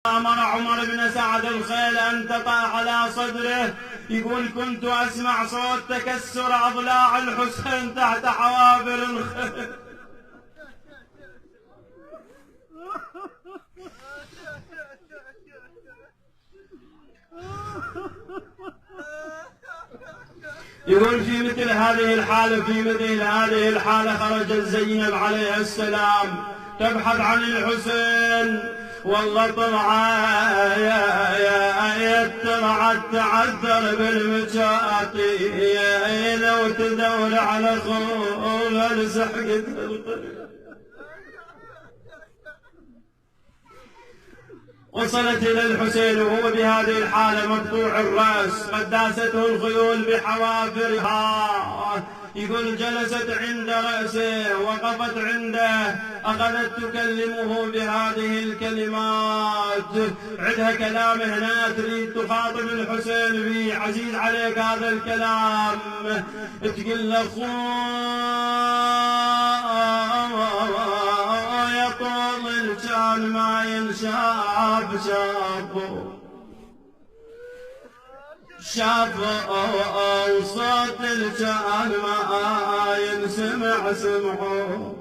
أمر عمر بن سعد الخيل أن تقع على صدره. يقول كنت أسمع صوت تكسر أضلاع الحسين تحت حوافر الخيل. يقول في مثل هذه الحالة خرجت زينب عليه السلام تبحث عن الحسين. والله طلعت تعثر بالمشاطين وتدور على خوفها لسحقة القلب. وصلت إلى الحسين وهو بهذه الحالة مقطوع الرأس قد داسته الخيول بحوافرها. يقول جلست عند رأسه وقفت عنده أخذت تكلمه بهذه الكلمات. عندها كلام هنا تريد تخاطب الحسين فيه. عزيز عليك هذا الكلام. تقول له يا طول كان ما ينشاف شافوا صوت الجان ما ينسمع سمعوا.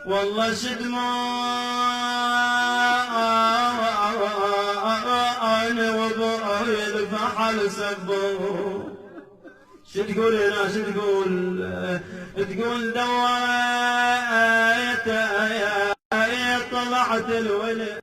والله شدمون وضوء الفحل سبوا. شو تقول هنا شو تقول؟ تقول دويت طلعت الولد